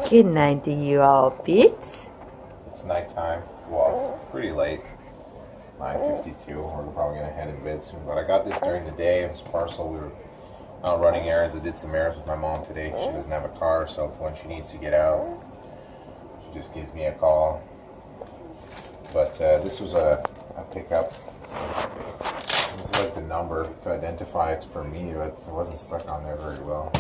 Good night to you all, peeps. It's nighttime. Well, it's pretty late. 9:52. We're probably gonna head in bed soon. But I got this during the day. It was a parcel. We were out running errands. I did some errands with my mom today. She doesn't have a car, so when she needs to get out, she just gives me a call. But this was a pickup. This is like the number to identify it's for me, but it wasn't stuck on there very well.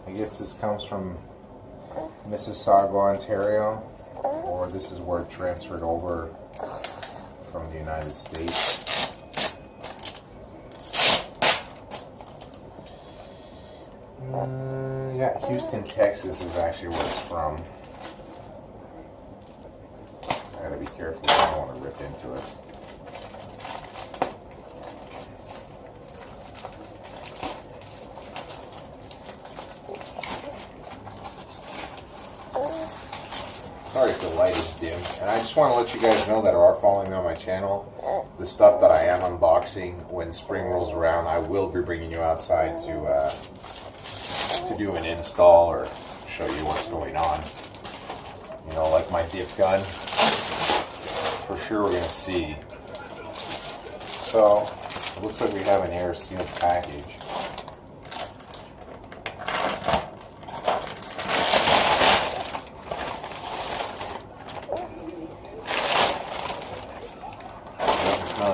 I guess this comes from Mississauga, Ontario, or this is where it transferred over from the United States. Yeah, Houston, Texas is actually where it's from. I gotta be careful, I don't want to rip into it. Sorry if the light is dim, and I just want to let you guys know that are following me on my channel, the stuff that I am unboxing when spring rolls around, I will be bringing you outside to do an install or show you what's going on. You know, like my dip gun, for sure we're going to see. So, it looks like we have an air sealed package.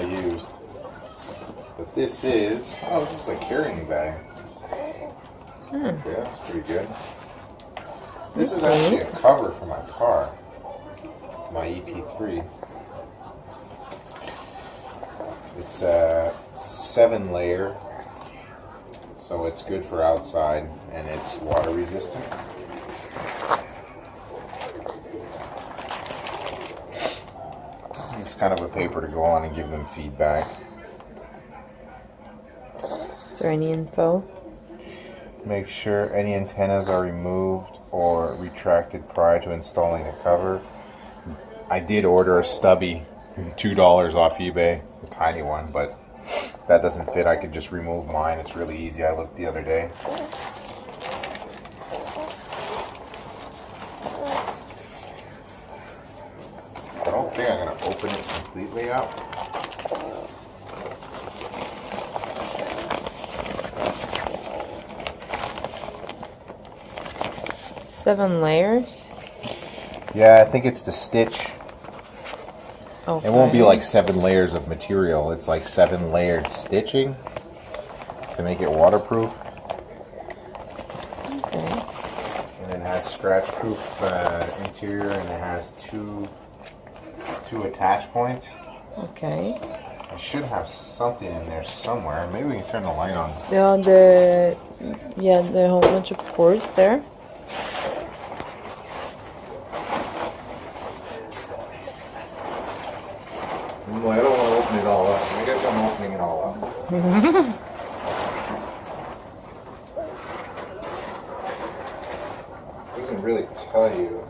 Used, but this is this is a carrying bag. Okay, that's pretty good. This is actually a cover for my car, my EP3. It's a 7-layer, so it's good for outside and it's water resistant. Kind of a paper to go on and give them feedback. Is there any info? Make sure any antennas are removed or retracted prior to installing the cover. I did order a stubby, $2 off eBay, a tiny one, but that doesn't fit. I could just remove mine. It's really easy. I looked the other day. I don't think I'm going to open it completely up. Seven layers? Yeah, I think it's the stitch. Okay. It won't be like 7 layers of material. It's like 7 layered stitching to make it waterproof. Okay. And it has scratch-proof interior, and it has two attach points. Okay. I should have something in there somewhere. Maybe we can turn the light on. The whole bunch of cords there. Well, I don't want to open it all up. I guess I'm opening it all up. It doesn't really tell you.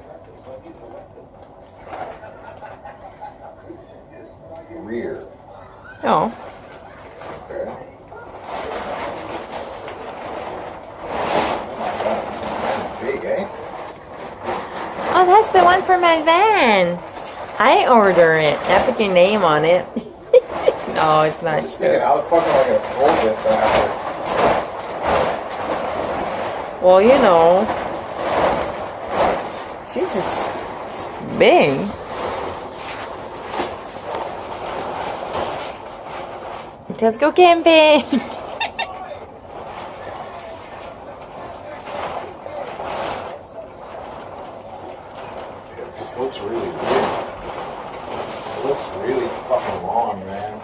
Rear. Oh. Okay. Oh my god, this is kind of big, eh? Oh, that's the one for my van. I order it. I put your name on it. No, it's not. I'm just thinking, how the fuck am I going to fold this after? Well, you know. Jesus, it's big. Let's go camping. It just looks really weird. It looks really fucking long, man.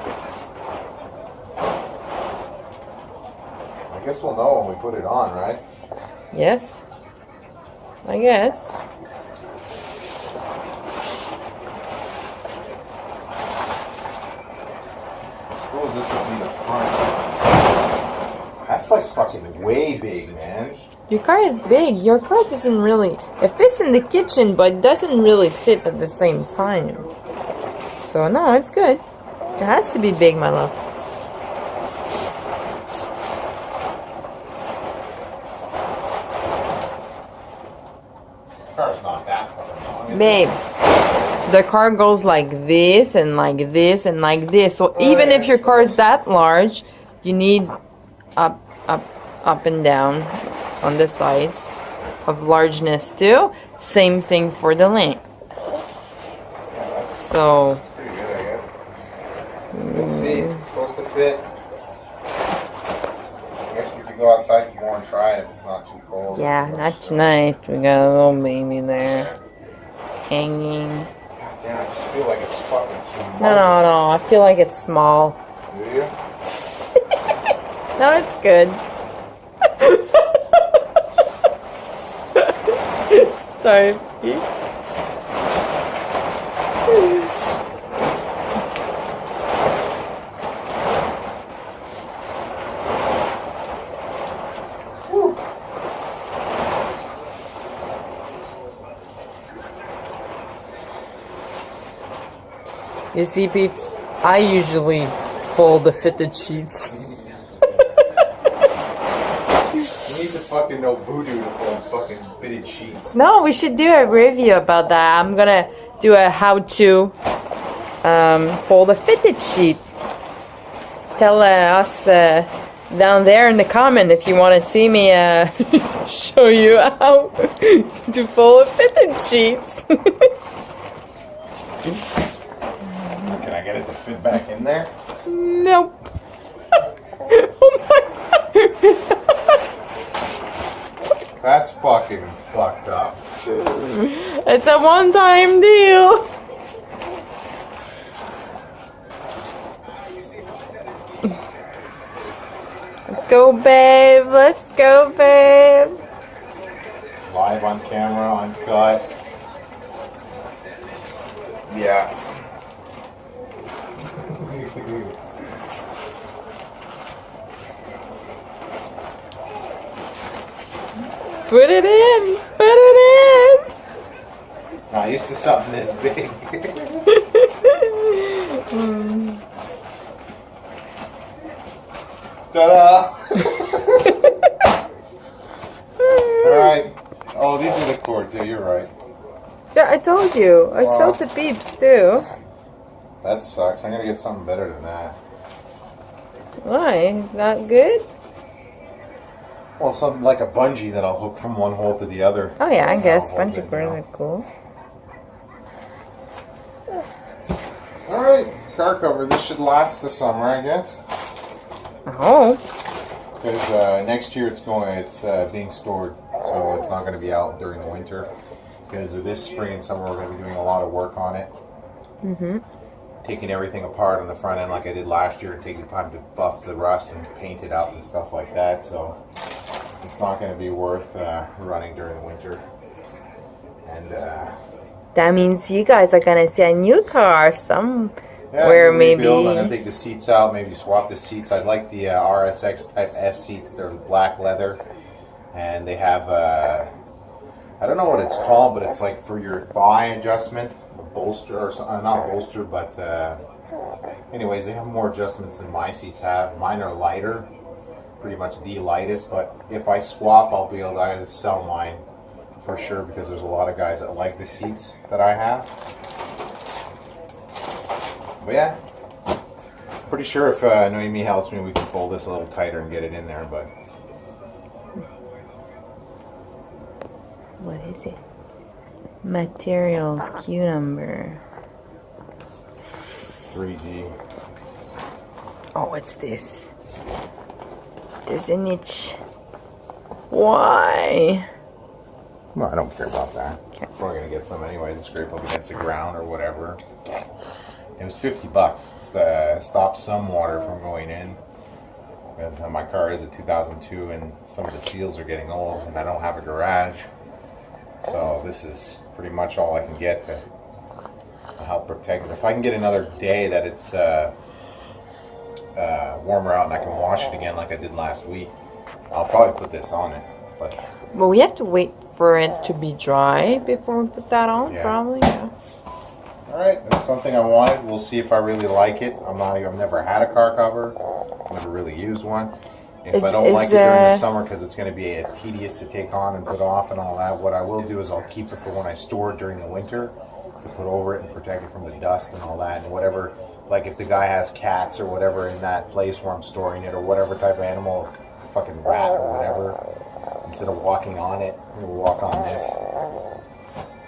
I guess we'll know when we put it on, right? Yes, I guess. I suppose this would be the front. That's like fucking way big, man. Your car is big. Your car doesn't really... It fits in the kitchen, but it doesn't really fit at the same time. So, no, it's good. It has to be big, my love. Babe, the car goes like this and like this and like this. So even if your car is that large, you need up, up and down on the sides of largeness too. Same thing for the length. So That's pretty good, I guess. Let's see. It's supposed to fit. I guess we could go outside tomorrow and try it if it's not too cold. yeah, not tonight. We got a little baby there hanging. Yeah, I just feel like it's fucking humongous. No. I feel like it's small. Do you? No, it's good. Sorry, peeps. You see, peeps, I usually fold the fitted sheets. You need to fucking know voodoo to fold fucking fitted sheets. No, we should do a review about that. I'm gonna do a how-to fold a fitted sheet. Tell us down there in the comment if you want to see me show you how to fold a fitted sheets. Can I get it to fit back in there? Nope. Oh my God. That's fucking fucked up. It's a one-time deal. Let's go, babe. Let's go, babe. Live on camera, uncut. Yeah. Put it in. Put it in. Not used to something this big. Ta-da! Alright. Oh, these are the cords. Yeah, you're right. Yeah, I told you. I showed the beeps too. That sucks. I'm gonna get something better than that. Why? Is that good? Well, something like a bungee that I'll hook from one hole to the other. Oh yeah, I guess I'll hold bungee it, cords you know. are cool. Alright, car cover. This should last the summer, I guess. Oh. Because next year it's being stored, so it's not going to be out during the winter. Because this spring and summer we're going to be doing a lot of work on it. Taking everything apart on the front end like I did last year and taking the time to buff the rust and paint it out and stuff like that. So it's not going to be worth running during the winter. And That means you guys are gonna see a new car somewhere, maybe. I'm going to take the seats out, maybe swap the seats. I like the RSX Type S seats. They're black leather. And they have, I don't know what it's called, but it's like for your thigh adjustment. Bolster, or not bolster, but anyways, they have more adjustments than my seats have. Mine are lighter, pretty much the lightest, but if I swap, I'll be able to either sell mine for sure, because there's a lot of guys that like the seats that I have. But yeah, pretty sure if Noemi helps me, we can fold this a little tighter and get it in there, but What is it? Materials, Q number. 3G. Oh, what's this? There's a niche. Why? Well, I don't care about that. I'm probably going to get some anyways and scrape up against the ground or whatever. It was $50. It's to stop some water from going in. Because my car is a 2002 and some of the seals are getting old and I don't have a garage. So this is pretty much all I can get to help protect it. If I can get another day that it's warmer out and I can wash it again like I did last week, I'll probably put this on it. But we have to wait for it to be dry before we put that on, Yeah. probably. Yeah. alright, that's something I wanted. We'll see if I really like it. I've never had a car cover. I've never really used one. If I don't like it during the summer because it's going to be tedious to take on and put off and all that, what I will do is I'll keep it for when I store it during the winter to put over it and protect it from the dust and all that. And whatever, like if the guy has cats or whatever in that place where I'm storing it or whatever type of animal, fucking rat or whatever, instead of walking on it, we'll walk on this.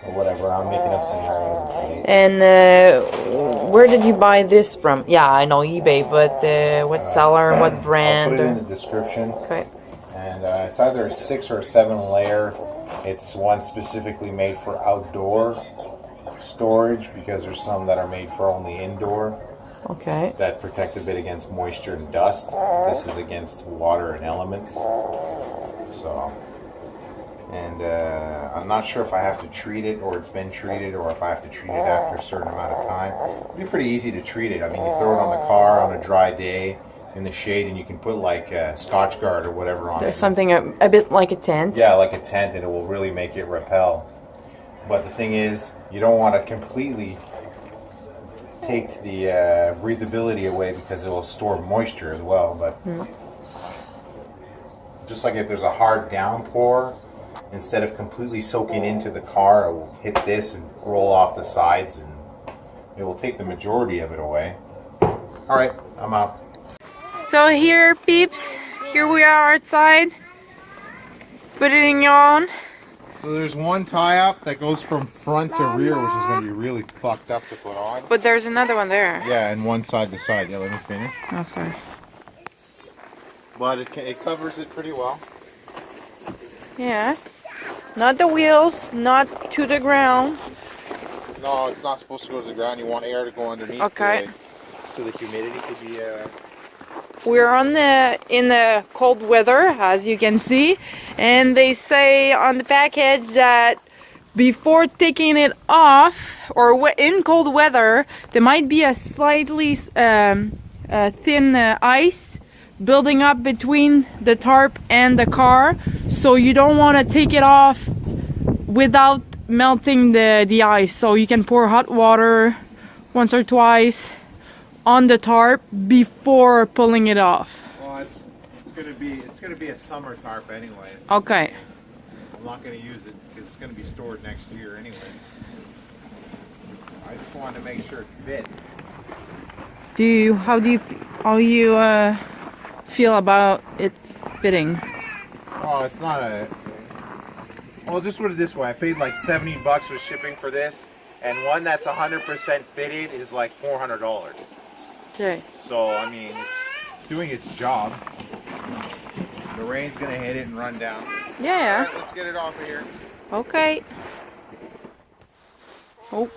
Or whatever, I'm making up scenarios. And where did you buy this from? Yeah, I know eBay, but what seller, what brand? I'll put it in the description. Okay. And it's either a 6 or a 7 layer. It's one specifically made for outdoor storage because there's some that are made for only indoor. Okay. That protect a bit against moisture and dust. This is against water and elements. So. And I'm not sure if I have to treat it or it's been treated or if I have to treat it after a certain amount of time. It'd be pretty easy to treat it. I mean, you throw it on the car on a dry day in the shade and you can put like Scotch Guard or whatever on it. Something a bit like a tent? Yeah, like a tent, and it will really make it repel. But the thing is, you don't want to completely take the breathability away because it will store moisture as well. But just like if there's a hard downpour, instead of completely soaking into the car, it will hit this and roll off the sides and it will take the majority of it away. Alright, I'm out. So here, peeps, here we are outside, putting on. So there's one tie-up that goes from front to rear, which is going to be really fucked up to put on. But there's another one there. Yeah, and one side to side. Yeah, let me finish. Oh, sorry. But it covers it pretty well. Yeah. Not the wheels, not to the ground. No, it's not supposed to go to the ground. You want air to go underneath. Okay. So the humidity could be... We're in the cold weather, as you can see. And they say on the package that before taking it off, or in cold weather, there might be a slightly thin ice building up between the tarp and the car, so you don't want to take it off without melting the ice. So you can pour hot water once or twice on the tarp before pulling it off. Well, it's gonna be a summer tarp anyways. Okay. I'm not gonna use it because it's gonna be stored next year anyway. I just wanted to make sure it fit. How do you feel about it fitting? Oh, it's not a... Well, just put it this way. I paid like $70 with shipping for this, and one that's 100% fitted is like $400. Okay. So, I mean, it's doing its job. The rain's going to hit it and run down. Yeah. All right, let's get it off of here. Okay. Oh.